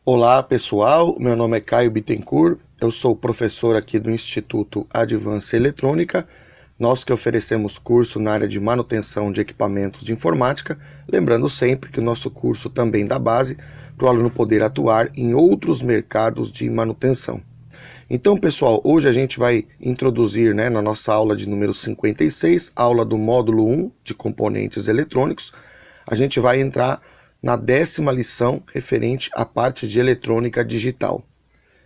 Olá pessoal, meu nome é Caio Bittencourt, eu sou professor aqui do Instituto Advance Eletrônica, nós que oferecemos curso na área de manutenção de equipamentos de informática, lembrando sempre que o nosso curso também dá base para o aluno poder atuar em outros mercados de manutenção. Então pessoal, hoje a gente vai introduzir na nossa aula de número 56, aula do módulo 1 de componentes eletrônicos, a gente vai entrar na 10ª lição referente à parte de eletrônica digital.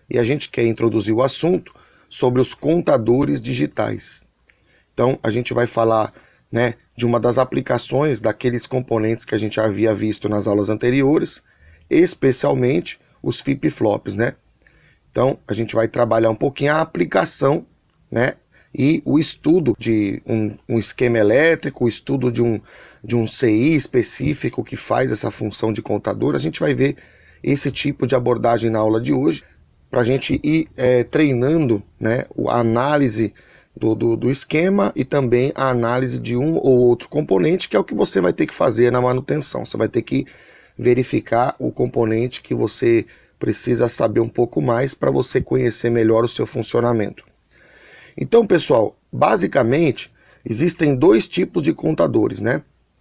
E a gente quer introduzir o assunto sobre os contadores digitais. Então a gente vai falar de uma das aplicações daqueles componentes que a gente havia visto nas aulas anteriores, especialmente os flip-flops, Então a gente vai trabalhar um pouquinho a aplicação, e o estudo de um esquema elétrico, o estudo de um CI específico que faz essa função de contador. A gente vai ver esse tipo de abordagem na aula de hoje, para a gente ir treinando a análise do esquema e também a análise de um ou outro componente, que é o que você vai ter que fazer na manutenção. Você vai ter que verificar o componente que você precisa saber um pouco mais para você conhecer melhor o seu funcionamento. Então, pessoal, basicamente, existem dois tipos de contadores,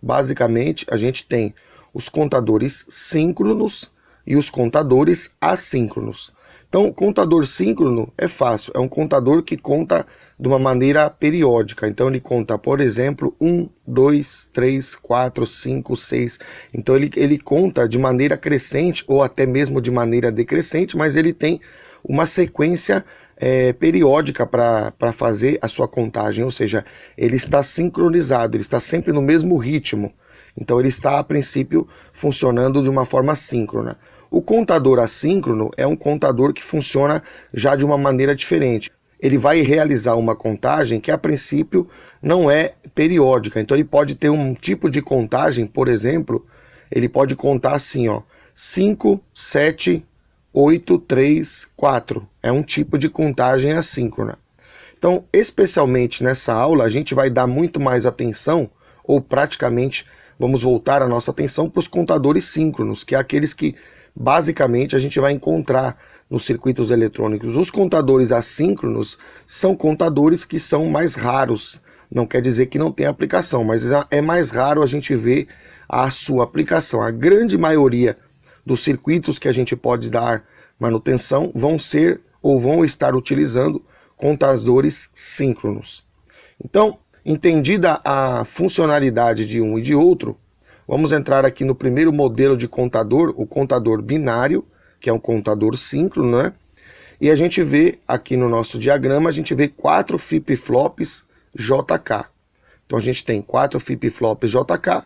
Basicamente, a gente tem os contadores síncronos e os contadores assíncronos. Então, o contador síncrono é fácil, é um contador que conta de uma maneira periódica. Então, ele conta, por exemplo, 1, 2, 3, 4, 5, 6. Então, ele conta de maneira crescente ou até mesmo de maneira decrescente, mas ele tem uma sequência periódica para fazer a sua contagem, ou seja, ele está sincronizado, ele está sempre no mesmo ritmo. Então ele está, a princípio, funcionando de uma forma síncrona. O contador assíncrono é um contador que funciona já de uma maneira diferente. Ele vai realizar uma contagem que, a princípio, não é periódica. Então ele pode ter um tipo de contagem, por exemplo, ele pode contar assim, 5, 7, 8, 3, 4. É um tipo de contagem assíncrona. Então, especialmente nessa aula, a gente vai dar muito mais atenção, ou praticamente vamos voltar a nossa atenção para os contadores síncronos, que é aqueles que basicamente a gente vai encontrar nos circuitos eletrônicos. Os contadores assíncronos são contadores que são mais raros. Não quer dizer que não tem aplicação, mas é mais raro a gente ver a sua aplicação. A grande maioria dos circuitos que a gente pode dar manutenção vão ser ou vão estar utilizando contadores síncronos. Então, entendida a funcionalidade de um e de outro, vamos entrar aqui no primeiro modelo de contador, o contador binário, que é um contador síncrono, E a gente vê aqui no nosso diagrama, a gente vê 4 flip-flops JK. Então a gente tem 4 flip-flops JK.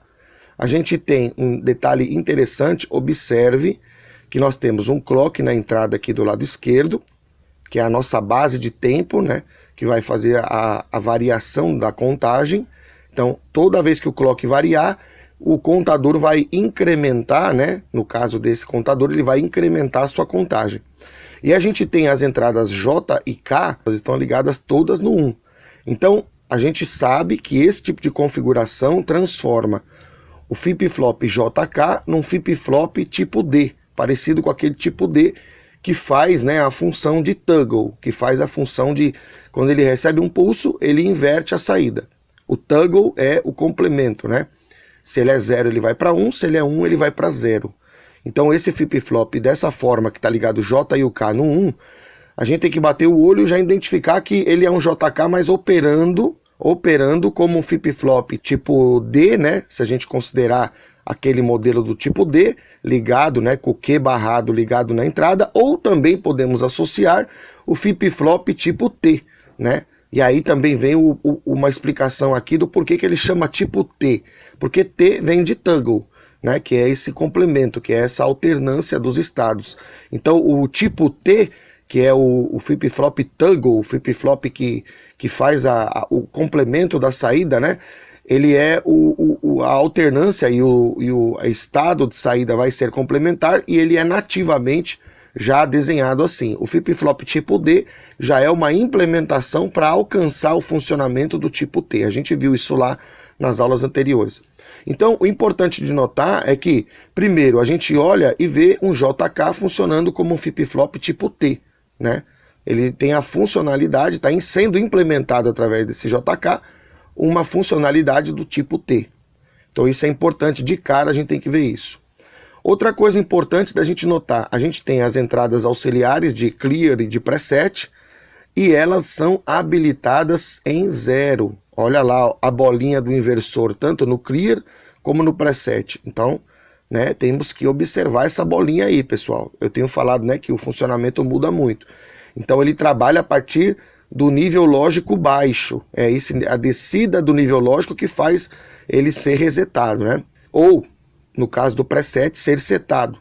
A gente tem um detalhe interessante, observe que nós temos um clock na entrada aqui do lado esquerdo, que é a nossa base de tempo, que vai fazer a variação da contagem. Então, toda vez que o clock variar, o contador vai incrementar, no caso desse contador, ele vai incrementar a sua contagem. E a gente tem as entradas J e K, elas estão ligadas todas no 1. Então, a gente sabe que esse tipo de configuração transforma o flip-flop JK num flip-flop tipo D, parecido com aquele tipo D que faz a função de toggle, que faz a função de, quando ele recebe um pulso, ele inverte a saída. O toggle é o complemento, Se ele é 0, ele vai para 1, se ele é 1, ele vai para 0. Então esse flip-flop dessa forma, que está ligado J e o K no 1, a gente tem que bater o olho e já identificar que ele é um JK, mas operando como um flip-flop tipo D, se a gente considerar aquele modelo do tipo D, ligado, com o Q barrado ligado na entrada, ou também podemos associar o flip-flop tipo T, E aí também vem uma explicação aqui do porquê que ele chama tipo T, porque T vem de toggle, que é esse complemento, que é essa alternância dos estados. Então o tipo T, que é o flip-flop toggle, o flip-flop que faz o complemento da saída, ele é a alternância e o estado de saída vai ser complementar e ele é nativamente já desenhado assim. O flip-flop tipo D já é uma implementação para alcançar o funcionamento do tipo T. A gente viu isso lá nas aulas anteriores. Então, o importante de notar é que, primeiro, a gente olha e vê um JK funcionando como um flip-flop tipo T, né? Ele tem a funcionalidade, está sendo implementado através desse JK, uma funcionalidade do tipo T. Então isso é importante, de cara a gente tem que ver isso. Outra coisa importante da gente notar, a gente tem as entradas auxiliares de clear e de preset, e elas são habilitadas em 0. Olha lá a bolinha do inversor, tanto no clear como no preset. Então, né, temos que observar essa bolinha aí, pessoal. Eu tenho falado, né, que o funcionamento muda muito. Então ele trabalha a partir do nível lógico baixo. É a descida do nível lógico que faz ele ser resetado, né? Ou, no caso do preset, ser setado.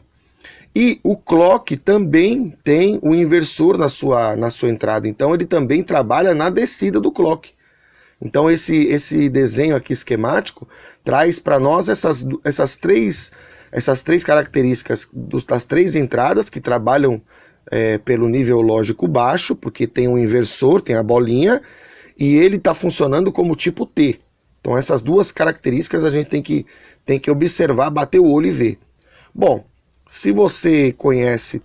E o clock também tem o inversor na sua entrada. Então ele também trabalha na descida do clock. Então esse desenho aqui esquemático traz para nós essas três características das três entradas que trabalham pelo nível lógico baixo, porque tem um inversor, tem a bolinha, e ele está funcionando como tipo T. Então essas duas características a gente tem que observar, bater o olho e ver. Bom, se você conhece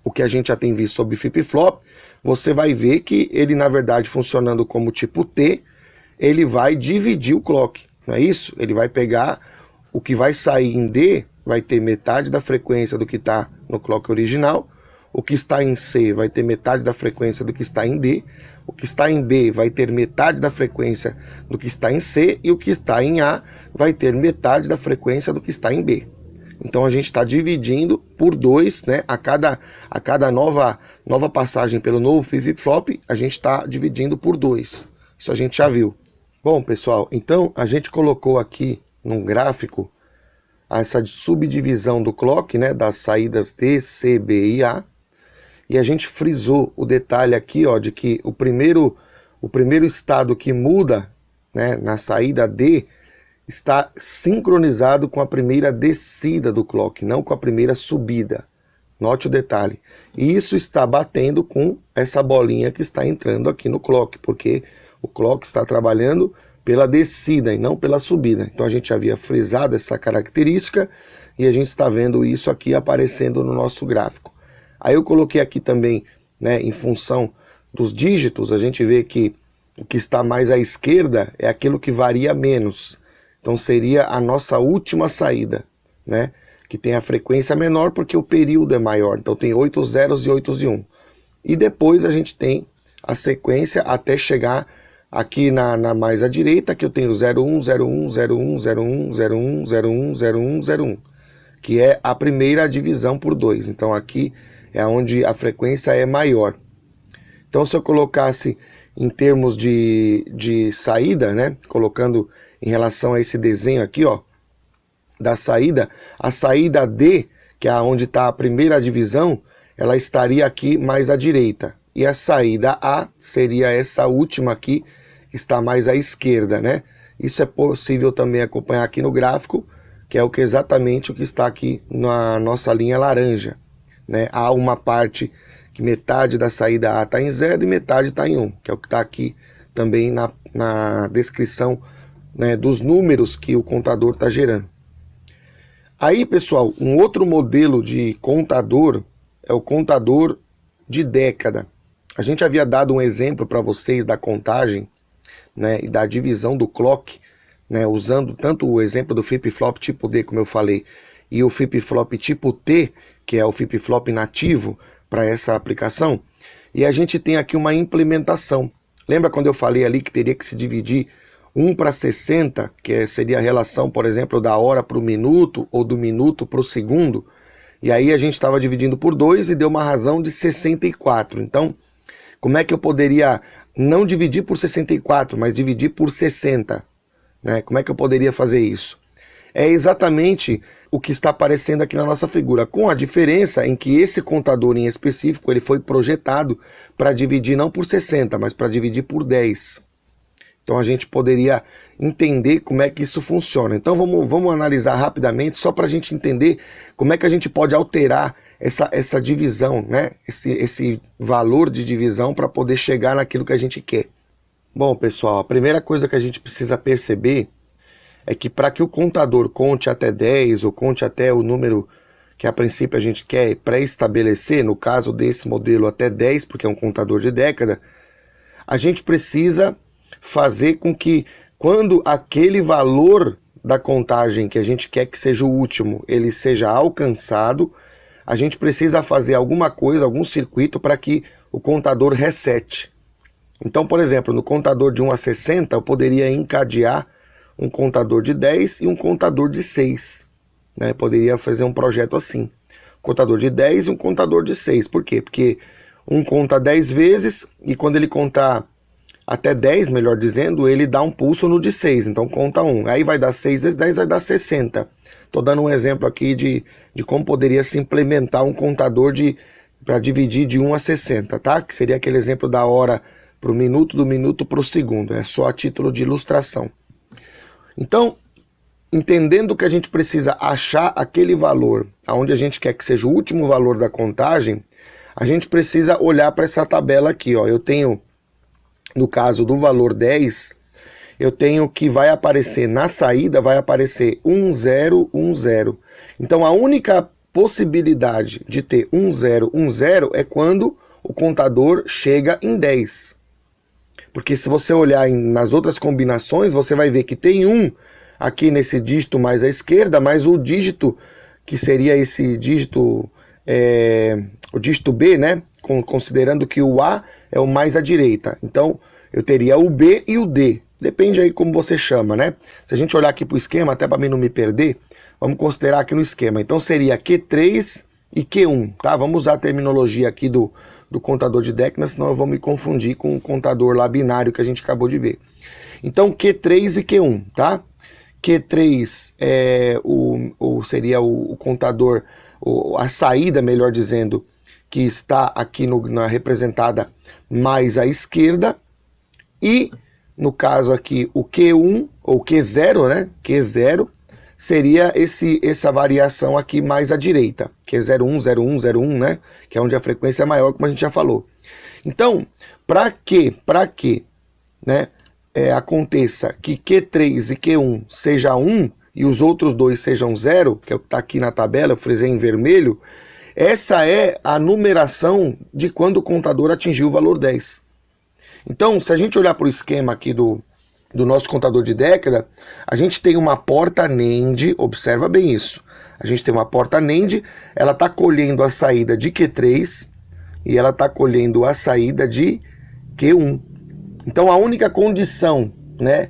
o que a gente já tem visto sobre flip-flop, você vai ver que ele, na verdade, funcionando como tipo T, ele vai dividir o clock, não é isso? Ele vai pegar o que vai sair em D, vai ter metade da frequência do que está no clock original, o que está em C vai ter metade da frequência do que está em D, o que está em B vai ter metade da frequência do que está em C, e o que está em A vai ter metade da frequência do que está em B. Então a gente está dividindo por 2, né? A cada nova passagem pelo novo flip-flop, a gente está dividindo por 2. Isso a gente já viu. Bom, pessoal, então a gente colocou aqui num gráfico essa subdivisão do clock, né? Das saídas D, C, B e A. E a gente frisou o detalhe aqui, ó, de que o primeiro estado que muda, né, na saída D está sincronizado com a primeira descida do clock, não com a primeira subida. Note o detalhe. E isso está batendo com essa bolinha que está entrando aqui no clock, porque o clock está trabalhando pela descida e não pela subida. Então a gente havia frisado essa característica e a gente está vendo isso aqui aparecendo no nosso gráfico. Aí eu coloquei aqui também, né, em função dos dígitos, a gente vê que o que está mais à esquerda é aquilo que varia menos. Então seria a nossa última saída, né, que tem a frequência menor porque o período é maior. Então tem 8 zeros e 8 e 1. E depois a gente tem a sequência até chegar aqui na mais à direita, que eu tenho 01, 01, 01, 01, 01, 01, 01, 01, que é a primeira divisão por 2. Então aqui é onde a frequência é maior. Então se eu colocasse em termos de saída, né, colocando em relação a esse desenho aqui, ó, da saída, a saída D, que é onde está a primeira divisão, ela estaria aqui mais à direita. E a saída A seria essa última aqui, que está mais à esquerda, né? Isso é possível também acompanhar aqui no gráfico, que é exatamente o que está aqui na nossa linha laranja, né? Há uma parte que metade da saída A está em 0 e metade está em 1, que é o que está aqui também na descrição, né, dos números que o contador está gerando. Aí, pessoal, um outro modelo de contador é o contador de década. A gente havia dado um exemplo para vocês da contagem, né, e da divisão do clock, né, usando tanto o exemplo do flip-flop tipo D, como eu falei, e o flip-flop tipo T, que é o flip-flop nativo para essa aplicação. E a gente tem aqui uma implementação. Lembra quando eu falei ali que teria que se dividir 1 para 60, que seria a relação, por exemplo, da hora para o minuto ou do minuto para o segundo? E aí a gente estava dividindo por 2 e deu uma razão de 64. Então, como é que eu poderia não dividir por 64, mas dividir por 60? Né? Como é que eu poderia fazer isso? É exatamente o que está aparecendo aqui na nossa figura, com a diferença em que esse contador em específico ele foi projetado para dividir não por 60, mas para dividir por 10. Então a gente poderia entender como é que isso funciona. Então vamos analisar rapidamente, só para a gente entender como é que a gente pode alterar essa divisão, né? Esse valor de divisão para poder chegar naquilo que a gente quer. Bom, pessoal, a primeira coisa que a gente precisa perceber é que para que o contador conte até 10 ou conte até o número que a princípio a gente quer pré-estabelecer, no caso desse modelo até 10, porque é um contador de década, a gente precisa fazer com que quando aquele valor da contagem que a gente quer que seja o último, ele seja alcançado, a gente precisa fazer alguma coisa, algum circuito para que o contador resete. Então, por exemplo, no contador de 1 a 60, eu poderia encadear um contador de 10 e um contador de 6. Né? Poderia fazer um projeto assim. Contador de 10 e um contador de 6. Por quê? Porque um conta 10 vezes e quando ele contar até 10, melhor dizendo, ele dá um pulso no de 6. Então conta 1. Aí vai dar 6 vezes 10, vai dar 60. Estou dando um exemplo aqui de como poderia se implementar um contador para dividir de 1 a 60, tá? Que seria aquele exemplo da hora para o minuto, do minuto para o segundo. É só a título de ilustração. Então, entendendo que a gente precisa achar aquele valor onde a gente quer que seja o último valor da contagem, a gente precisa olhar para essa tabela aqui, ó. Eu tenho, no caso do valor 10, eu tenho que vai aparecer na saída, vai aparecer 1010. Então a única possibilidade de ter 1010 é quando o contador chega em 10. Porque se você olhar nas outras combinações, você vai ver que tem um aqui nesse dígito mais à esquerda, mas o dígito que seria esse dígito, o dígito B, né? Considerando que o A é o mais à direita. Então, eu teria o B e o D. Depende aí como você chama, né? Se a gente olhar aqui para o esquema, até para mim não me perder, vamos considerar aqui no esquema. Então, seria Q3 e Q1, tá? Vamos usar a terminologia aqui do contador de décadas, senão eu vou me confundir com o contador lá binário que a gente acabou de ver. Então, Q3 e Q1, tá? Q3 seria o contador, a saída, melhor dizendo, que está aqui representada mais à esquerda, e no caso aqui o Q1, ou Q0, né? Q0 seria essa variação aqui mais à direita, que é 01, 01, 01, né? Que é onde a frequência é maior, como a gente já falou. Então, para que né, aconteça que Q3 e Q1 seja 1 e os outros dois sejam 0, que é o que está aqui na tabela, eu frisei em vermelho, essa é a numeração de quando o contador atingiu o valor 10. Então, se a gente olhar para o esquema aqui do nosso contador de década, a gente tem uma porta NAND, observa bem isso. A gente tem uma porta NAND, ela está colhendo a saída de Q3 e ela está colhendo a saída de Q1. Então a única condição, né,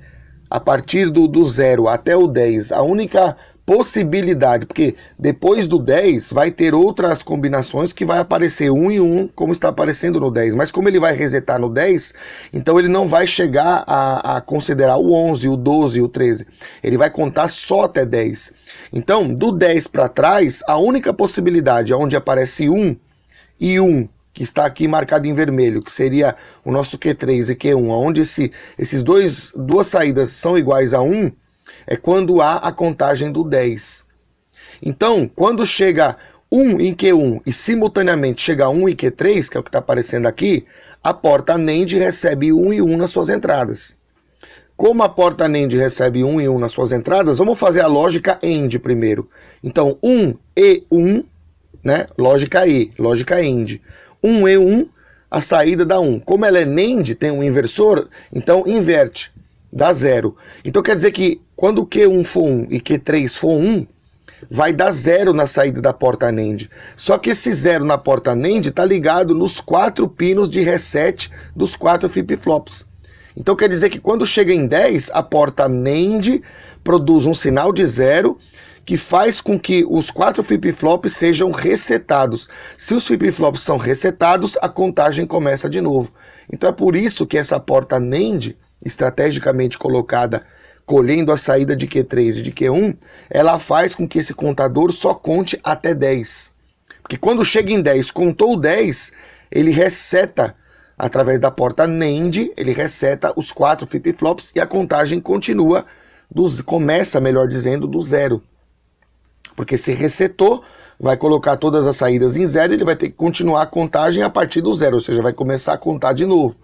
a partir do 0 até o 10, a única possibilidade, porque depois do 10 vai ter outras combinações que vai aparecer 1 e 1, como está aparecendo no 10, mas como ele vai resetar no 10, então ele não vai chegar a considerar o 11, o 12 e o 13, ele vai contar só até 10. Então, do 10 para trás, a única possibilidade é onde aparece 1 e 1, que está aqui marcado em vermelho, que seria o nosso Q3 e Q1, onde esses duas saídas são iguais a 1, é quando há a contagem do 10. Então, quando chega 1 em Q1 e simultaneamente chega 1 em Q3, que é o que está aparecendo aqui, a porta NAND recebe 1 e 1 nas suas entradas. Como a porta NAND recebe 1 e 1 nas suas entradas, vamos fazer a lógica AND primeiro. Então, 1 e 1, né? Lógica E, lógica AND. 1 e 1, a saída dá 1. Como ela é NAND, tem um inversor, então inverte, dá 0. Então quer dizer que quando Q1 for 1 e Q3 for 1, vai dar 0 na saída da porta NAND. Só que esse 0 na porta NAND está ligado nos 4 pinos de reset dos 4 flip-flops. Então quer dizer que quando chega em 10, a porta NAND produz um sinal de 0 que faz com que os 4 flip-flops sejam resetados. Se os flip-flops são resetados, a contagem começa de novo. Então é por isso que essa porta NAND, estrategicamente colocada, colhendo a saída de Q3 e de Q1, ela faz com que esse contador só conte até 10. Porque quando chega em 10, contou 10, ele reseta, através da porta NAND, ele reseta os 4 flip-flops e a contagem continua, começa, melhor dizendo, do 0. Porque se resetou, vai colocar todas as saídas em 0 e ele vai ter que continuar a contagem a partir do 0, ou seja, vai começar a contar de novo.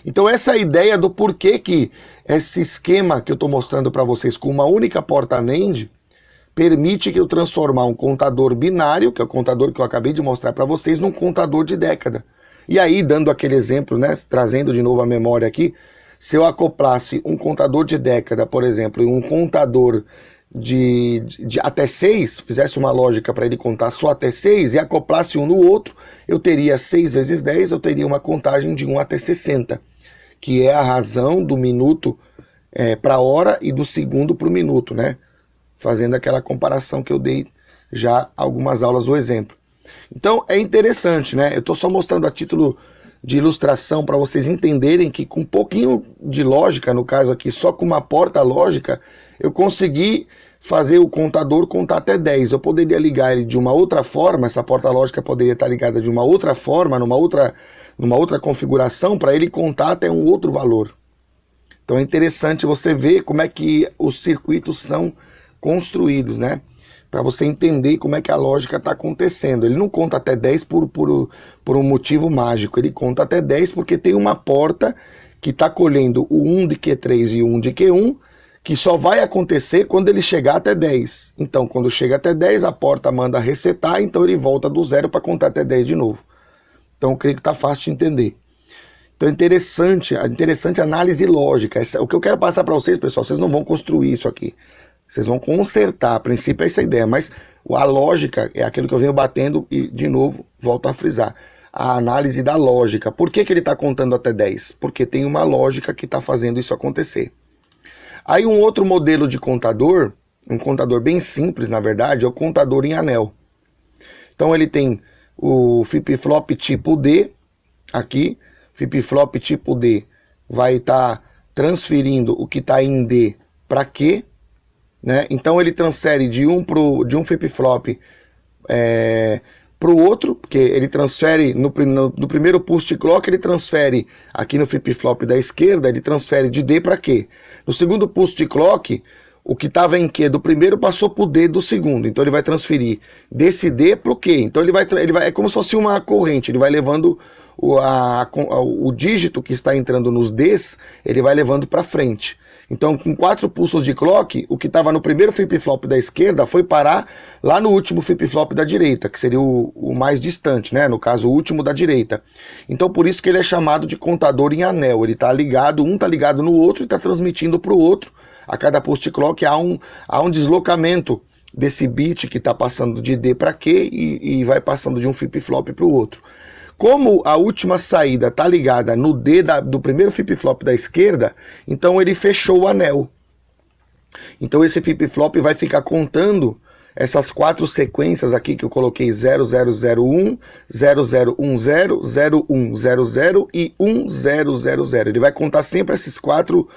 Então essa é a ideia do porquê que esse esquema que eu estou mostrando para vocês com uma única porta NAND permite que eu transformar um contador binário, que é o contador que eu acabei de mostrar para vocês, num contador de década. E aí, dando aquele exemplo, né, trazendo de novo a memória aqui, se eu acoplasse um contador de década, por exemplo, e um contador de até 6, fizesse uma lógica para ele contar só até 6 e acoplasse um no outro, eu teria 6 vezes 10, eu teria uma contagem de 1 até 60, que é a razão do minuto para a hora e do segundo para o minuto, né? Fazendo aquela comparação que eu dei já algumas aulas, o exemplo. Então é interessante, né? Eu estou só mostrando a título de ilustração para vocês entenderem que com um pouquinho de lógica, no caso aqui, só com uma porta lógica, eu consegui fazer o contador contar até 10. Eu poderia ligar ele de uma outra forma, essa porta lógica poderia estar ligada de uma outra forma, numa outra configuração, para ele contar até um outro valor. Então é interessante você ver como é que os circuitos são construídos, né? Para você entender como é que a lógica está acontecendo. Ele não conta até 10 por um motivo mágico, ele conta até 10 porque tem uma porta que está colhendo o 1 de Q3 e o 1 de Q1, que só vai acontecer quando ele chegar até 10. Então, quando chega até 10, a porta manda resetar, então ele volta do zero para contar até 10 de novo. Então, eu creio que está fácil de entender. Então, interessante análise lógica. O que eu quero passar para vocês, pessoal, vocês não vão construir isso aqui. Vocês vão consertar, a princípio é essa ideia, mas a lógica é aquilo que eu venho batendo e, de novo, volto a frisar. A análise da lógica. Por que ele está contando até 10? Porque tem uma lógica que está fazendo isso acontecer. Aí um outro modelo de contador, um contador bem simples, na verdade, é o contador em anel. Então ele tem o flip-flop tipo D, aqui, flip-flop tipo D vai estar transferindo o que está em D para Q, né? Então ele transfere de um flip-flop para o outro, porque ele transfere no primeiro pulse clock, ele transfere aqui no flip-flop da esquerda, ele transfere de D para Q. No segundo pulse clock, o que estava em Q do primeiro passou para o D do segundo, então ele vai transferir desse D para o Q. Então ele vai, é como se fosse uma corrente, ele vai levando o dígito que está entrando nos Ds, ele vai levando para frente. Então, com 4 pulsos de clock, o que estava no primeiro flip-flop da esquerda foi parar lá no último flip-flop da direita, que seria o mais distante, né? No caso, o último da direita. Então, por isso que ele é chamado de contador em anel. Ele está ligado, um está ligado no outro e está transmitindo para o outro. A cada pulse clock há um deslocamento desse bit que está passando de D para Q e vai passando de um flip-flop para o outro. Como a última saída está ligada no D do primeiro flip-flop da esquerda, então ele fechou o anel. Então esse flip-flop vai ficar contando essas 4 sequências aqui que eu coloquei 0001, 0010, 0100 e 1000. Ele vai contar sempre esses quatro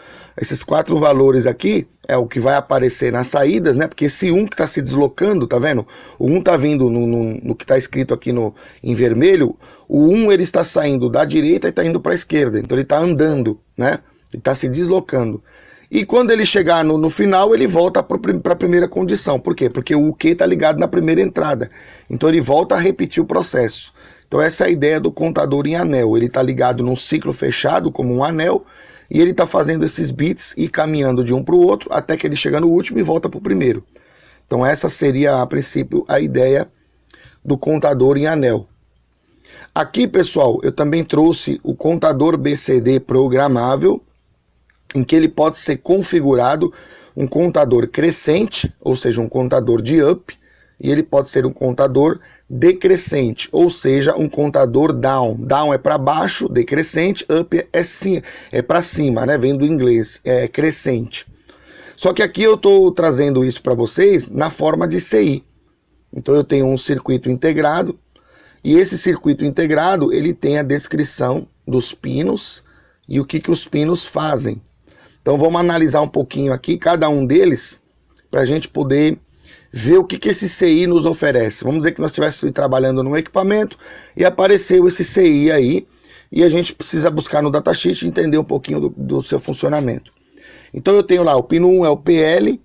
valores aqui, é o que vai aparecer nas saídas, né? Porque esse 1 que está se deslocando, tá vendo? O 1 está vindo no que está escrito aqui em vermelho, o 1 ele está saindo da direita e está indo para a esquerda, então ele está andando, né? Ele está se deslocando. E quando ele chegar no final, ele volta para a primeira condição. Por quê? Porque o Q está ligado na primeira entrada. Então ele volta a repetir o processo. Então essa é a ideia do contador em anel. Ele está ligado num ciclo fechado, como um anel, e ele está fazendo esses bits e caminhando de um para o outro, até que ele chega no último e volta para o primeiro. Então essa seria, a princípio, a ideia do contador em anel. Aqui, pessoal, eu também trouxe o contador BCD programável, em que ele pode ser configurado um contador crescente, ou seja, um contador de up, e ele pode ser um contador decrescente, ou seja, um contador down. Down é para baixo, decrescente, up é para cima, né? Vem do inglês, é crescente. Só que aqui eu estou trazendo isso para vocês na forma de CI. Então eu tenho um circuito integrado, e esse circuito integrado ele tem a descrição dos pinos e o que os pinos fazem. Então vamos analisar um pouquinho aqui cada um deles para a gente poder ver o que esse CI nos oferece. Vamos dizer que nós estivéssemos trabalhando num equipamento e apareceu esse CI aí e a gente precisa buscar no datasheet e entender um pouquinho do seu funcionamento. Então eu tenho lá o pino 1 é o PL,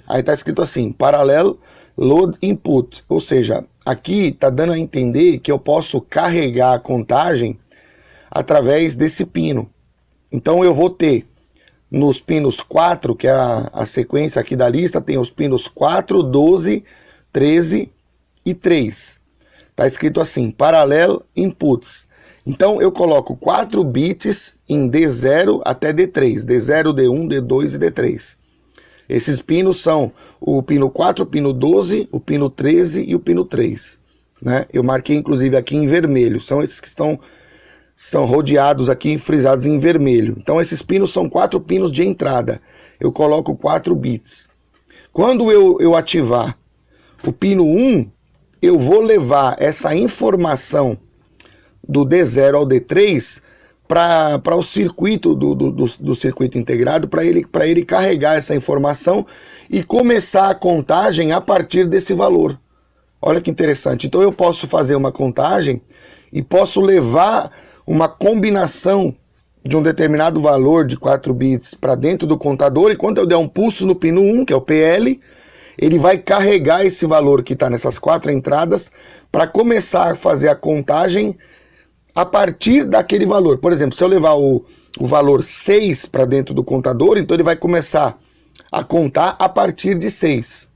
aí está escrito assim, Parallel Load Input, ou seja, aqui está dando a entender que eu posso carregar a contagem através desse pino. Então eu vou ter nos pinos 4, que é a sequência aqui da lista, tem os pinos 4, 12, 13 e 3. Está escrito assim, Parallel Inputs. Então eu coloco 4 bits em D0 até D3, D0, D1, D2 e D3. Esses pinos são o pino 4, o pino 12, o pino 13 e o pino 3. Né? Eu marquei inclusive aqui em vermelho, são esses que são rodeados aqui, frisados em vermelho. Então esses pinos são 4 pinos de entrada. Eu coloco 4 bits. Quando eu ativar o pino 1, eu vou levar essa informação do D0 ao D3 para o circuito do circuito integrado, para ele carregar essa informação e começar a contagem a partir desse valor. Olha que interessante. Então eu posso fazer uma contagem e posso levar uma combinação de um determinado valor de 4 bits para dentro do contador, e quando eu der um pulso no pino 1, que é o PL, ele vai carregar esse valor que está nessas 4 entradas para começar a fazer a contagem a partir daquele valor. Por exemplo, se eu levar o valor 6 para dentro do contador, então ele vai começar a contar a partir de 6.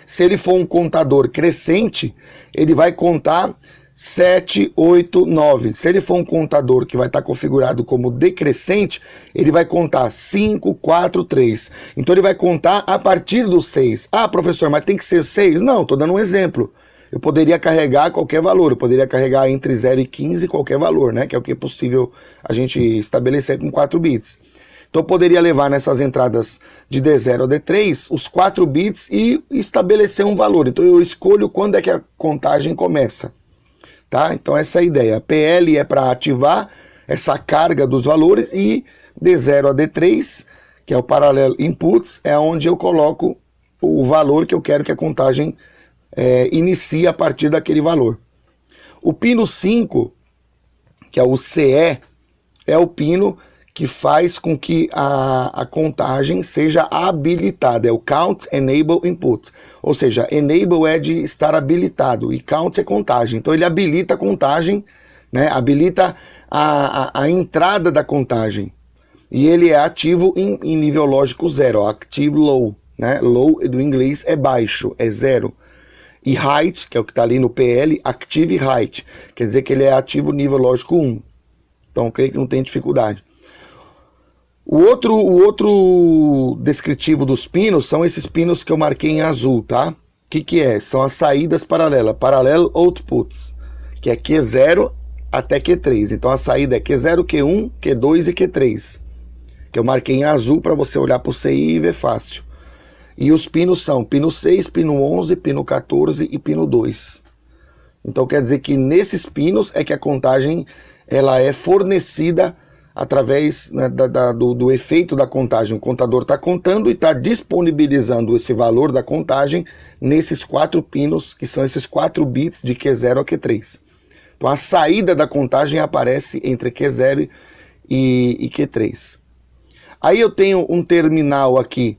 Se ele for um contador crescente, ele vai contar 7, 8, 9. Se ele for um contador que vai estar configurado como decrescente, ele vai contar 5, 4, 3. Então ele vai contar a partir do 6. Ah, professor, mas tem que ser 6? Não, estou dando um exemplo. Eu poderia carregar qualquer valor, eu poderia carregar entre 0 e 15 qualquer valor, né? Que é o que é possível a gente estabelecer com 4 bits. Então eu poderia levar nessas entradas de D0 a D3 os 4 bits e estabelecer um valor. Então eu escolho quando é que a contagem começa. Tá? Então essa é a ideia. PL é para ativar essa carga dos valores e D0 a D3, que é o Parallel Inputs, é onde eu coloco o valor que eu quero que a contagem inicie a partir daquele valor. O pino 5, que é o CE, é o pino que faz com que a contagem seja habilitada, é o Count Enable Input, ou seja, Enable é de estar habilitado e Count é contagem, então ele habilita a contagem, né? Habilita a entrada da contagem, e ele é ativo em nível lógico 0, Active Low, né? Low do inglês é baixo, é 0, e Height, que é o que está ali no PL, Active Height, quer dizer que ele é ativo nível lógico 1, então eu creio que não tem dificuldade. O outro descritivo dos pinos são esses pinos que eu marquei em azul, tá? O que é? São as saídas paralelas, Parallel Outputs, que é Q0 até Q3. Então a saída é Q0, Q1, Q2 e Q3, que eu marquei em azul para você olhar para o CI e ver fácil. E os pinos são pino 6, pino 11, pino 14 e pino 2. Então quer dizer que nesses pinos é que a contagem ela é fornecida através, né, do efeito da contagem. O contador está contando e está disponibilizando esse valor da contagem nesses 4 pinos, que são esses 4 bits de Q0 a Q3. Então a saída da contagem aparece entre Q0 e Q3. Aí eu tenho um terminal aqui,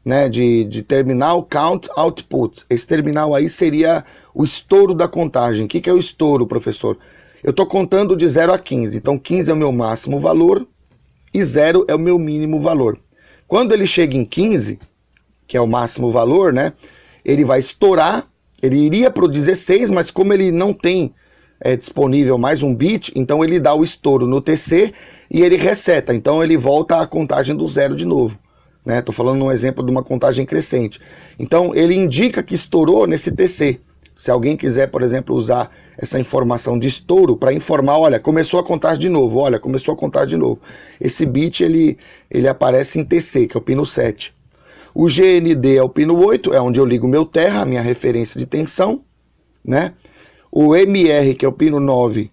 né, de terminal Count Output. Esse terminal aí seria o estouro da contagem. O que é o estouro, professor? Eu estou contando de 0 a 15, então 15 é o meu máximo valor e 0 é o meu mínimo valor. Quando ele chega em 15, que é o máximo valor, né, ele vai estourar, ele iria para o 16, mas como ele não tem disponível mais um bit, então ele dá o estouro no TC e ele reseta, então ele volta à contagem do 0 de novo. Estou falando um exemplo de uma contagem crescente. Então ele indica que estourou nesse TC. Se alguém quiser, por exemplo, usar essa informação de estouro para informar, olha, começou a contar de novo, olha, começou a contar de novo. Esse bit, ele aparece em TC, que é o pino 7. O GND é o pino 8, é onde eu ligo o meu terra, a minha referência de tensão, né? O MR, que é o pino 9,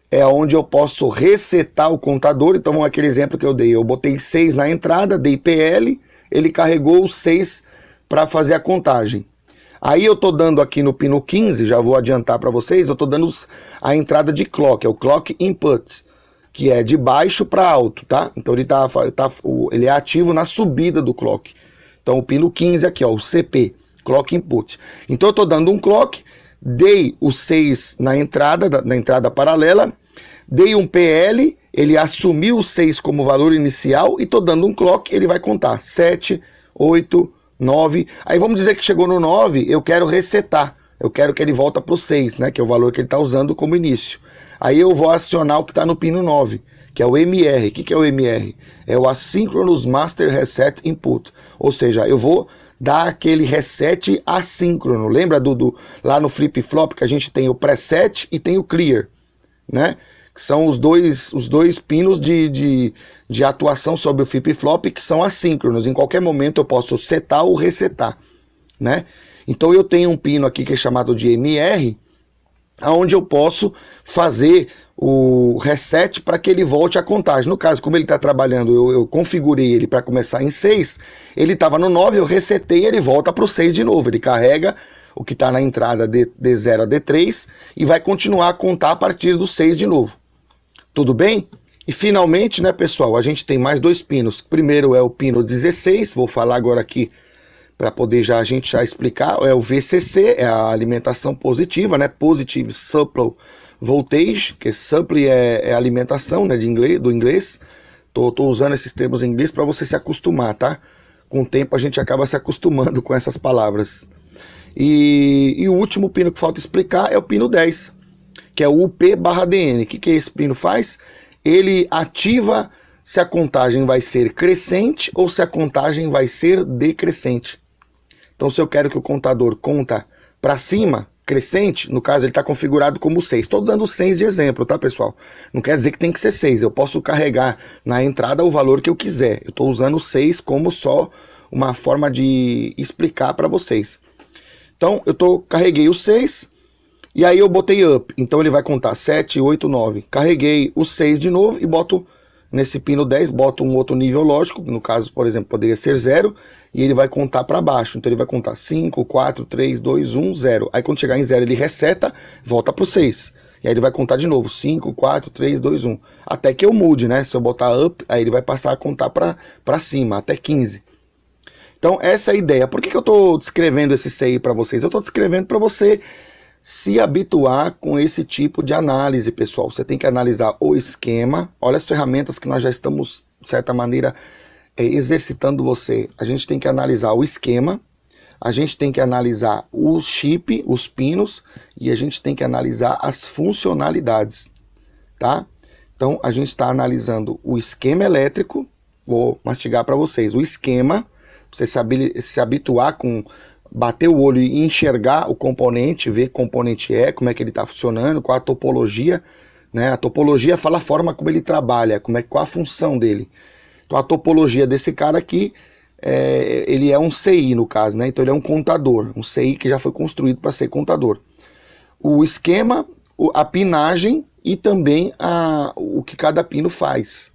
é onde eu posso resetar o contador. Então, aquele exemplo que eu dei, eu botei 6 na entrada, dei PL, ele carregou os 6 para fazer a contagem. Aí eu estou dando aqui no pino 15, já vou adiantar para vocês, eu estou dando a entrada de clock, é o clock input, que é de baixo para alto, tá? Então ele é ativo na subida do clock. Então o pino 15 aqui, ó, o CP, clock input. Então eu estou dando um clock, dei o 6 na entrada paralela, dei um PL, ele assumiu o 6 como valor inicial e tô dando um clock, ele vai contar 7, 8, 9. Aí vamos dizer que chegou no 9, eu quero resetar. Eu quero que ele volta para o 6, né, que é o valor que ele está usando como início. Aí eu vou acionar o que está no pino 9, que é o MR. O que é o MR? É o Asynchronous Master Reset Input. Ou seja, eu vou dar aquele reset assíncrono. Lembra lá no flip-flop que a gente tem o preset e tem o clear, né? Que são os dois pinos de atuação sobre o flip-flop que são assíncronos. Em qualquer momento eu posso setar ou resetar, né? Então eu tenho um pino aqui que é chamado de MR, onde eu posso fazer o reset para que ele volte à contagem. No caso, como ele está trabalhando, eu configurei ele para começar em 6, ele estava no 9, eu resetei, ele volta para o 6 de novo. Ele carrega o que está na entrada de D0 a D3 e vai continuar a contar a partir do 6 de novo. Tudo bem? E finalmente, né, pessoal, a gente tem mais dois pinos. Primeiro é o pino 16, vou falar agora aqui para poder a gente explicar, é o VCC, é a alimentação positiva, né? Positive Supply Voltage, que supply é alimentação, né, do inglês. Tô usando esses termos em inglês para você se acostumar, tá? Com o tempo a gente acaba se acostumando com essas palavras. E o último pino que falta explicar é o pino 10, que é o UP/DN. O que esse pino faz? Ele ativa se a contagem vai ser crescente ou se a contagem vai ser decrescente. Então, se eu quero que o contador conta para cima, crescente, no caso ele está configurado como 6. Estou usando o 6 de exemplo, tá, pessoal? Não quer dizer que tem que ser 6. Eu posso carregar na entrada o valor que eu quiser. Eu estou usando o 6 como só uma forma de explicar para vocês. Então, carreguei o 6 e aí eu botei up. Então, ele vai contar 7, 8, 9. Carreguei o 6 de novo e boto nesse pino 10, boto um outro nível lógico. No caso, por exemplo, poderia ser 0. E ele vai contar para baixo, então ele vai contar 5, 4, 3, 2, 1, 0. Aí quando chegar em 0 ele reseta, volta para o 6. E aí ele vai contar de novo, 5, 4, 3, 2, 1. Até que eu mude, né? Se eu botar up, aí ele vai passar a contar para cima, até 15. Então essa é a ideia. Por que eu estou descrevendo esse CI para vocês? Eu estou descrevendo para você se habituar com esse tipo de análise, pessoal. Você tem que analisar o esquema. Olha as ferramentas que nós já estamos, de certa maneira, exercitando você. A gente tem que analisar o esquema, a gente tem que analisar o chip, os pinos, e a gente tem que analisar as funcionalidades, tá? Então, a gente está analisando o esquema elétrico, vou mastigar para vocês, o esquema, você se habituar com, bater o olho e enxergar o componente, ver que componente é, como é que ele está funcionando, qual a topologia, né? A topologia fala a forma como ele trabalha, qual a função dele. Então a topologia desse cara aqui, ele é um CI no caso, né? Então ele é um contador, um CI que já foi construído para ser contador. O esquema, a pinagem e também o que cada pino faz.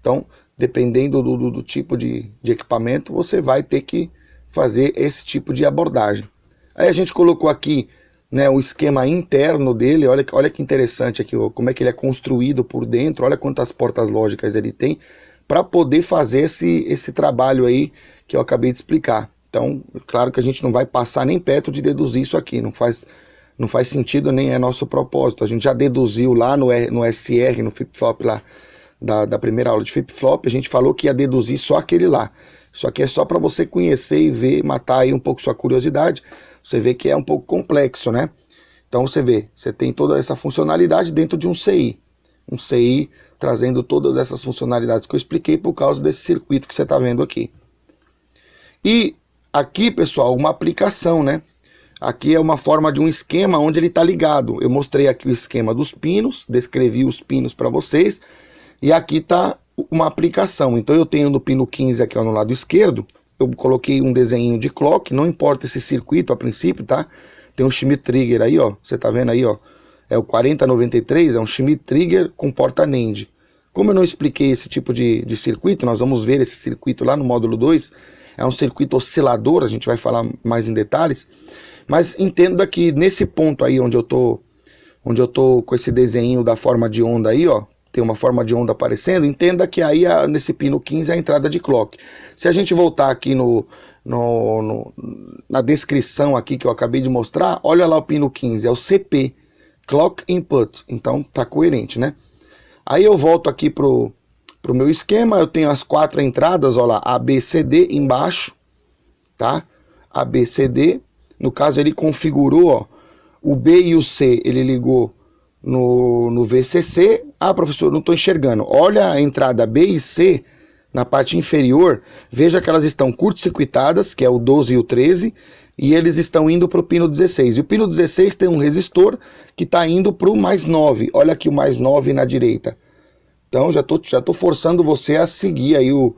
Então, dependendo do tipo de equipamento, você vai ter que fazer esse tipo de abordagem. Aí a gente colocou aqui, né, o esquema interno dele, olha que interessante aqui, ó, como é que ele é construído por dentro, olha quantas portas lógicas ele tem, para poder fazer esse trabalho aí que eu acabei de explicar. Então, claro que a gente não vai passar nem perto de deduzir isso aqui, não faz sentido, nem é nosso propósito. A gente já deduziu lá no SR, no flip-flop lá, da primeira aula de flip-flop, a gente falou que ia deduzir só aquele lá. Isso aqui é só para você conhecer e ver, matar aí um pouco sua curiosidade. Você vê que é um pouco complexo, né? Então você vê, você tem toda essa funcionalidade dentro de um CI. Um CI trazendo todas essas funcionalidades que eu expliquei por causa desse circuito que você está vendo aqui. E aqui, pessoal, uma aplicação, né? Aqui é uma forma de um esquema onde ele está ligado. Eu mostrei aqui o esquema dos pinos, descrevi os pinos para vocês, e aqui está uma aplicação. Então eu tenho no pino 15 aqui, ó, no lado esquerdo, eu coloquei um desenho de clock, não importa esse circuito a princípio, tá? Tem um Schmitt Trigger aí, ó, você tá vendo aí, ó, é o 4093, é um Schmitt Trigger com porta NAND. Como eu não expliquei esse tipo de circuito, nós vamos ver esse circuito lá no módulo 2, é um circuito oscilador, a gente vai falar mais em detalhes, mas entenda que nesse ponto aí onde eu tô com esse desenho da forma de onda aí, ó, tem uma forma de onda aparecendo, entenda que aí nesse pino 15 é a entrada de clock. Se a gente voltar aqui na descrição aqui que eu acabei de mostrar, olha lá o pino 15, é o CP, Clock Input, então tá coerente, né? Aí eu volto aqui pro meu esquema, eu tenho as 4 entradas, olha lá, A, B, C, D embaixo, tá? A, B, C, D. No caso, ele configurou, ó, o B e o C, ele ligou no VCC. Ah, professor, não estou enxergando. Olha a entrada B e C na parte inferior. Veja que elas estão curto-circuitadas, que é o 12 e o 13, e eles estão indo para o pino 16. E o pino 16 tem um resistor que está indo para o mais 9. Olha aqui o mais 9 na direita. Então, já tô forçando você a seguir aí o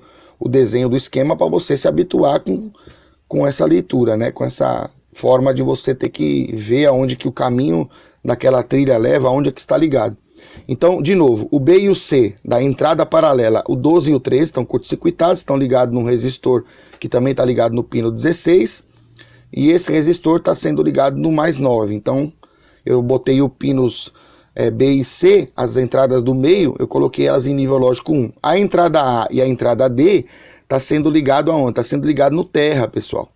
desenho do esquema para você se habituar com essa leitura, né? Com essa forma de você ter que ver aonde que o caminho daquela trilha leva, aonde é que está ligado. Então, de novo, o B e o C da entrada paralela, o 12 e o 13 estão curto-circuitados, estão ligados num resistor que também está ligado no pino 16, e esse resistor está sendo ligado no mais 9. Então, eu botei o pinos B e C, as entradas do meio, eu coloquei elas em nível lógico 1. A entrada A e a entrada D está sendo ligado aonde? Está sendo ligado no terra, pessoal.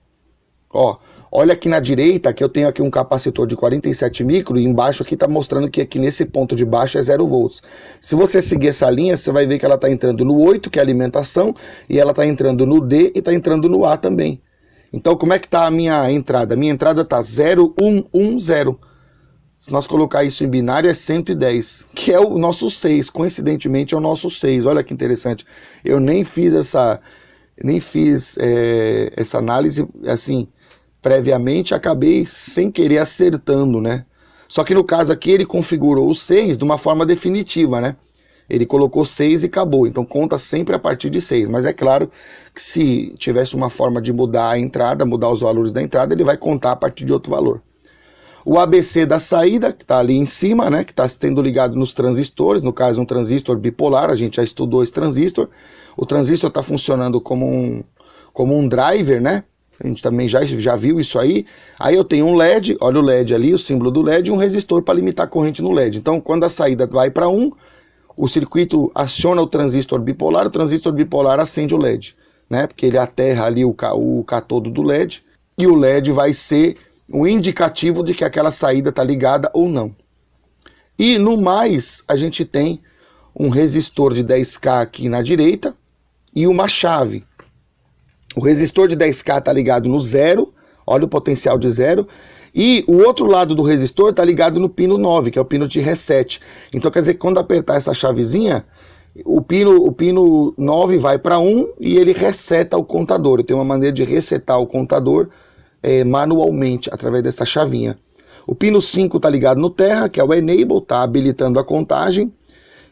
Ó, olha aqui na direita, que eu tenho aqui um capacitor de 47 micro, e embaixo aqui está mostrando que aqui nesse ponto de baixo é 0 volts. Se você seguir essa linha, você vai ver que ela está entrando no 8, que é a alimentação, e ela está entrando no D e está entrando no A também. Então, como é que está a minha entrada? Minha entrada está 0110. Se nós colocar isso em binário, é 110, que é o nosso 6. Coincidentemente, é o nosso 6. Olha que interessante. Eu nem fiz essa análise, assim, previamente, acabei sem querer acertando, né? Só que no caso aqui, ele configurou o 6 de uma forma definitiva, né? Ele colocou 6 e acabou. Então, conta sempre a partir de 6. Mas é claro que se tivesse uma forma de mudar a entrada, mudar os valores da entrada, ele vai contar a partir de outro valor. O ABC da saída, que está ali em cima, né, que está sendo ligado nos transistores, no caso um transistor bipolar, a gente já estudou esse transistor. O transistor está funcionando como um driver, né? A gente também já viu isso aí. Aí eu tenho um LED, olha o LED ali, o símbolo do LED, e um resistor para limitar a corrente no LED. Então, quando a saída vai para 1, o circuito aciona o transistor bipolar acende o LED, né? Porque ele aterra ali o catodo do LED, e o LED vai ser um indicativo de que aquela saída está ligada ou não. E no mais, a gente tem um resistor de 10K aqui na direita e uma chave. O resistor de 10K está ligado no 0, olha o potencial de 0, e o outro lado do resistor está ligado no pino 9, que é o pino de reset. Então quer dizer que quando apertar essa chavezinha, o pino 9 vai para 1 e ele reseta o contador. Eu tenho uma maneira de resetar o contador manualmente, através dessa chavinha. O pino 5 está ligado no terra, que é o enable, está habilitando a contagem.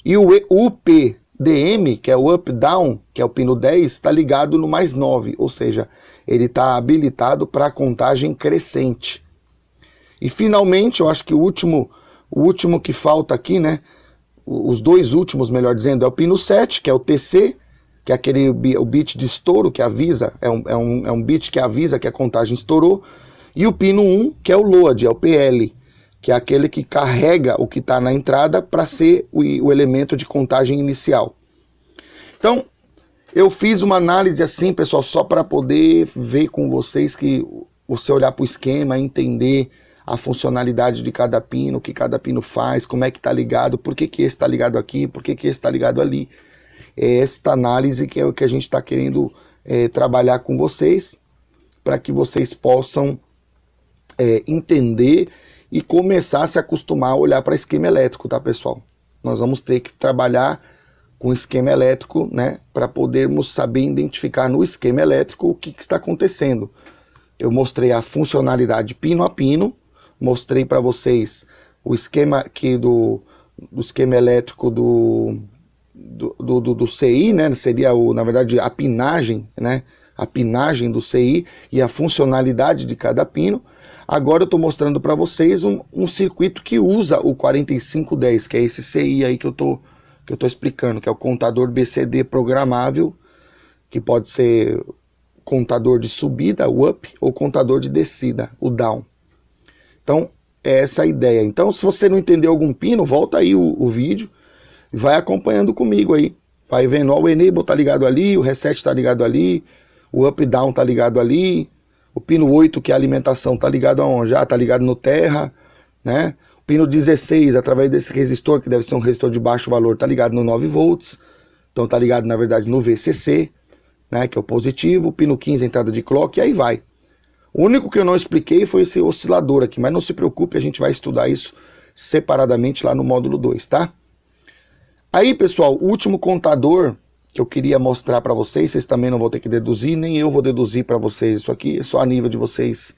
E o UPDM, que é o up-down, que é o pino 10, está ligado no mais 9, ou seja, ele está habilitado para a contagem crescente. E finalmente, eu acho que o último que falta aqui, né, os dois últimos, melhor dizendo, é o pino 7, que é o TC, que é o bit de estouro que avisa, é um bit que avisa que a contagem estourou, e o pino 1, que é o load, é o PL, que é aquele que carrega o que está na entrada para ser o elemento de contagem inicial. Então, eu fiz uma análise assim, pessoal, só para poder ver com vocês, que você olhar para o esquema, entender a funcionalidade de cada pino, o que cada pino faz, como é que está ligado, por que esse está ligado aqui, por que esse está ligado ali. É esta análise que é o que a gente está querendo trabalhar com vocês, para que vocês possam entender e começar a se acostumar a olhar para esquema elétrico, tá, pessoal? Nós vamos ter que trabalhar com esquema elétrico, né, para podermos saber identificar no esquema elétrico o que está acontecendo. Eu mostrei a funcionalidade pino a pino, mostrei para vocês o esquema aqui do esquema elétrico do CI, né? Seria na verdade a pinagem, né? A pinagem do CI e a funcionalidade de cada pino. Agora eu estou mostrando para vocês um circuito que usa o 4510, que é esse CI aí que eu tô explicando, que é o contador BCD programável, que pode ser contador de subida, o up, ou contador de descida, o down. Então, é essa a ideia. Então, se você não entendeu algum pino, volta aí o vídeo, vai acompanhando comigo aí. Vai vendo, ó, o enable tá ligado ali, o reset tá ligado ali, o up down tá ligado ali, o pino 8, que é a alimentação, tá ligado aonde? Já tá ligado no terra, né? Pino 16, através desse resistor, que deve ser um resistor de baixo valor, está ligado no 9 volts. Então está ligado, na verdade, no VCC, né, que é o positivo. Pino 15, entrada de clock, e aí vai. O único que eu não expliquei foi esse oscilador aqui, mas não se preocupe, a gente vai estudar isso separadamente lá no módulo 2, tá? Aí, pessoal, o último contador que eu queria mostrar para vocês também não vão ter que deduzir, nem eu vou deduzir para vocês isso aqui, é só a nível de vocês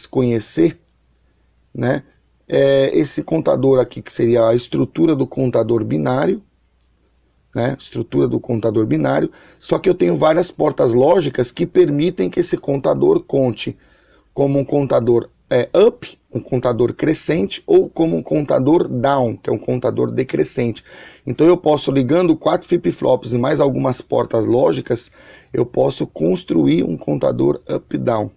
conhecer, né? Esse contador aqui, que seria a estrutura do contador binário, né? Estrutura do contador binário, só que eu tenho várias portas lógicas que permitem que esse contador conte como um contador up, um contador crescente, ou como um contador down, que é um contador decrescente. Então eu posso, ligando 4 flip-flops e mais algumas portas lógicas, eu posso construir um contador up-down,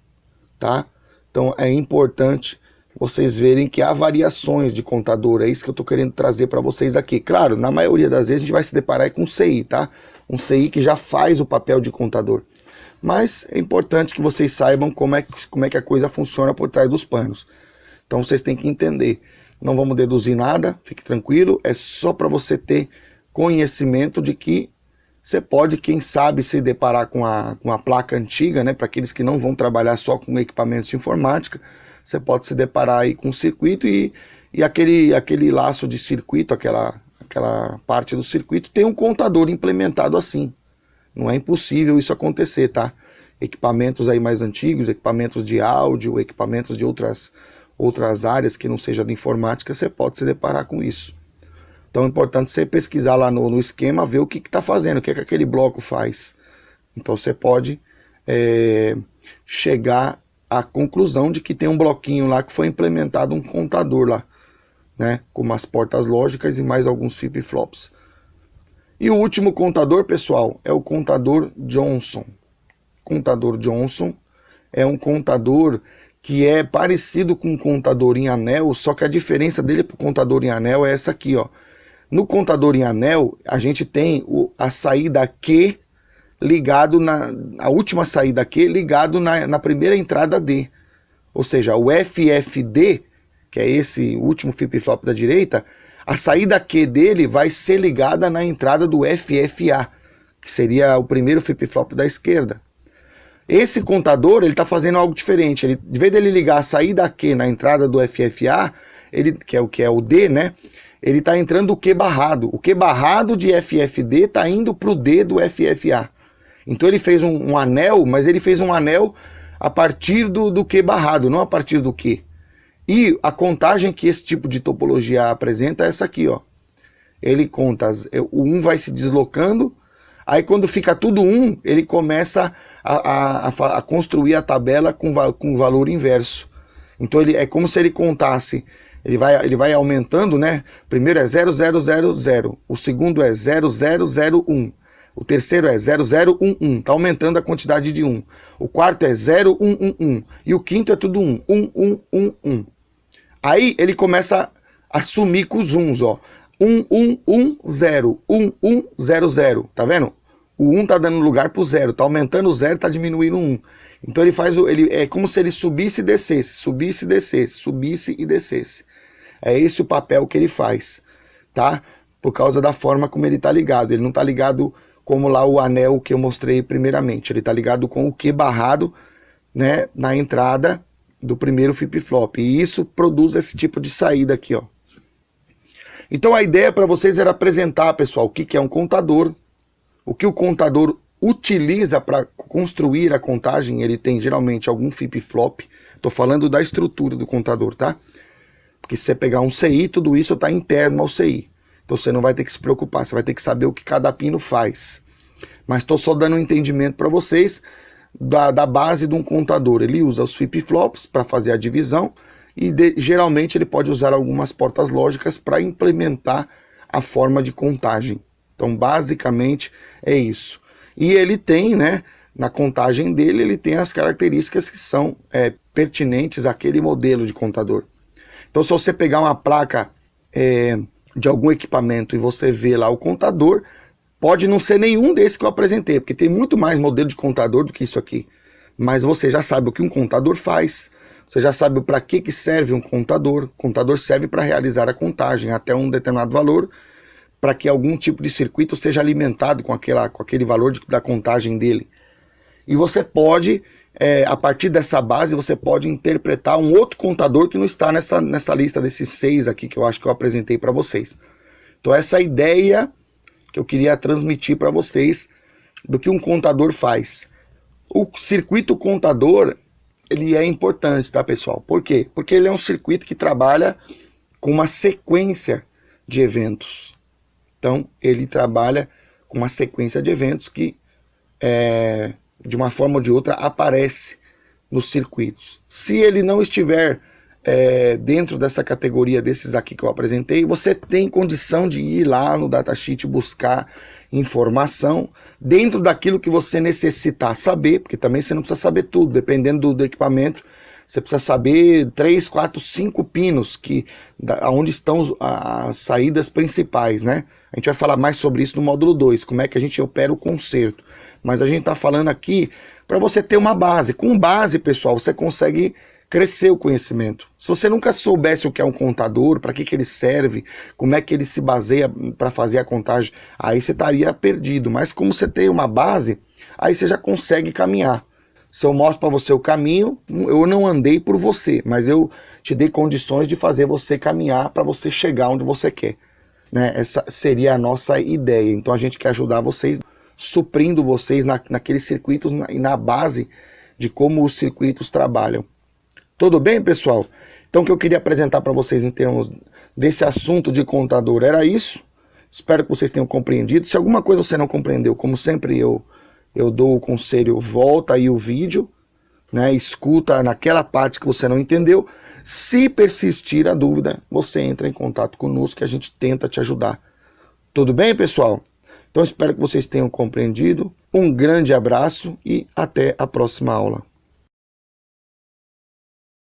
tá? Então é importante vocês verem que há variações de contador, é isso que eu estou querendo trazer para vocês aqui. Claro, na maioria das vezes a gente vai se deparar com um CI, tá? Um CI que já faz o papel de contador. Mas é importante que vocês saibam como é que a coisa funciona por trás dos panos. Então vocês têm que entender. Não vamos deduzir nada, fique tranquilo. É só para você ter conhecimento de que você pode, quem sabe, se deparar com a placa antiga, né? Para aqueles que não vão trabalhar só com equipamentos de informática, você pode se deparar aí com o circuito e aquele laço de circuito, aquela parte do circuito, tem um contador implementado assim. Não é impossível isso acontecer, tá? Equipamentos aí mais antigos, equipamentos de áudio, equipamentos de outras áreas que não seja de informática, você pode se deparar com isso. Então é importante você pesquisar lá no esquema, ver o que está fazendo, o que aquele bloco faz. Então você pode chegar à conclusão de que tem um bloquinho lá que foi implementado um contador lá, né? Com umas portas lógicas e mais alguns flip-flops. E o último contador, pessoal, é o contador Johnson. Contador Johnson é um contador que é parecido com um contador em anel, só que a diferença dele para o contador em anel é essa aqui, ó. No contador em anel, a gente tem a saída Q ligado a última saída Q ligado na primeira entrada D. Ou seja, o FFD, que é esse último flip-flop da direita, a saída Q dele vai ser ligada na entrada do FFA, que seria o primeiro flip-flop da esquerda. Esse contador, ele está fazendo algo diferente. De vez dele ligar a saída Q na entrada do FFA, que é o D, né? Ele está entrando o Q barrado. O Q barrado de FFD está indo para o D do FFA. Então ele fez um anel, mas ele fez um anel a partir do Q barrado, não a partir do Q. E a contagem que esse tipo de topologia apresenta é essa aqui, ó. Ele conta, o 1 vai se deslocando, aí quando fica tudo 1, ele começa a construir a tabela com valor inverso. Então é como se ele contasse, ele vai aumentando, né? Primeiro é 0000, o segundo é 0001. O terceiro é 0011, tá aumentando a quantidade de 1. O quarto é 0111 e o quinto é tudo 1, 1111. Aí ele começa a sumir com os uns, ó. 1110, 1100, tá vendo? O 1 tá dando lugar pro 0, tá aumentando o 0, tá diminuindo o 1. Então ele é como se ele subisse e descesse, subisse e descesse, subisse e descesse. É esse o papel que ele faz, tá? Por causa da forma como ele tá ligado. Ele não tá ligado como lá o anel que eu mostrei primeiramente. Ele tá ligado com o Q barrado, né, na entrada do primeiro flip-flop. E isso produz esse tipo de saída aqui, ó. Então a ideia para vocês era apresentar, pessoal, o que é um contador, o que o contador utiliza para construir a contagem. Ele tem geralmente algum flip-flop. Estou falando da estrutura do contador, tá? Porque se você pegar um CI, tudo isso está interno ao CI. Então você não vai ter que se preocupar, você vai ter que saber o que cada pino faz. Mas estou só dando um entendimento para vocês da base de um contador. Ele usa os flip-flops para fazer a divisão e geralmente ele pode usar algumas portas lógicas para implementar a forma de contagem. Então basicamente é isso. E ele tem, né, na contagem dele, ele tem as características que são pertinentes àquele modelo de contador. Então se você pegar uma placa de algum equipamento e você vê lá o contador, pode não ser nenhum desses que eu apresentei, porque tem muito mais modelo de contador do que isso aqui. Mas você já sabe o que um contador faz, Você já sabe para que serve um contador. O contador serve para realizar a contagem até um determinado valor, para que algum tipo de circuito seja alimentado com aquele valor da contagem dele. E você pode, a partir dessa base, você pode interpretar um outro contador que não está nessa lista desses 6 aqui que eu acho que eu apresentei para vocês. Então essa ideia que eu queria transmitir para vocês do que um contador faz. O circuito contador, ele é importante, tá, pessoal? Por quê? Porque ele é um circuito que trabalha com uma sequência de eventos. Então, ele trabalha com uma sequência de eventos que, de uma forma ou de outra, aparece nos circuitos. Se ele não estiver dentro dessa categoria desses aqui que eu apresentei, você tem condição de ir lá no datasheet buscar informação dentro daquilo que você necessitar saber, porque também você não precisa saber tudo, dependendo do equipamento. Você precisa saber 3, 4, 5 pinos onde estão as saídas principais, né? A gente vai falar mais sobre isso no módulo 2, como é que a gente opera o conserto. Mas a gente está falando aqui para você ter uma base. Com base, pessoal, você consegue crescer o conhecimento. Se você nunca soubesse o que é um contador, para que ele serve, como é que ele se baseia para fazer a contagem, aí você estaria perdido. Mas como você tem uma base, aí você já consegue caminhar. Se eu mostro para você o caminho, eu não andei por você, mas eu te dei condições de fazer você caminhar para você chegar onde você quer, né? Essa seria a nossa ideia. Então a gente quer ajudar vocês, suprindo vocês naqueles circuitos e na base de como os circuitos trabalham. Tudo bem, pessoal? Então o que eu queria apresentar para vocês em termos desse assunto de contador era isso. Espero que vocês tenham compreendido. Se alguma coisa você não compreendeu, como sempre eu dou o conselho, volta aí o vídeo, né, escuta naquela parte que você não entendeu. Se persistir a dúvida, você entra em contato conosco que a gente tenta te ajudar. Tudo bem, pessoal? Então espero que vocês tenham compreendido. Um grande abraço e até a próxima aula.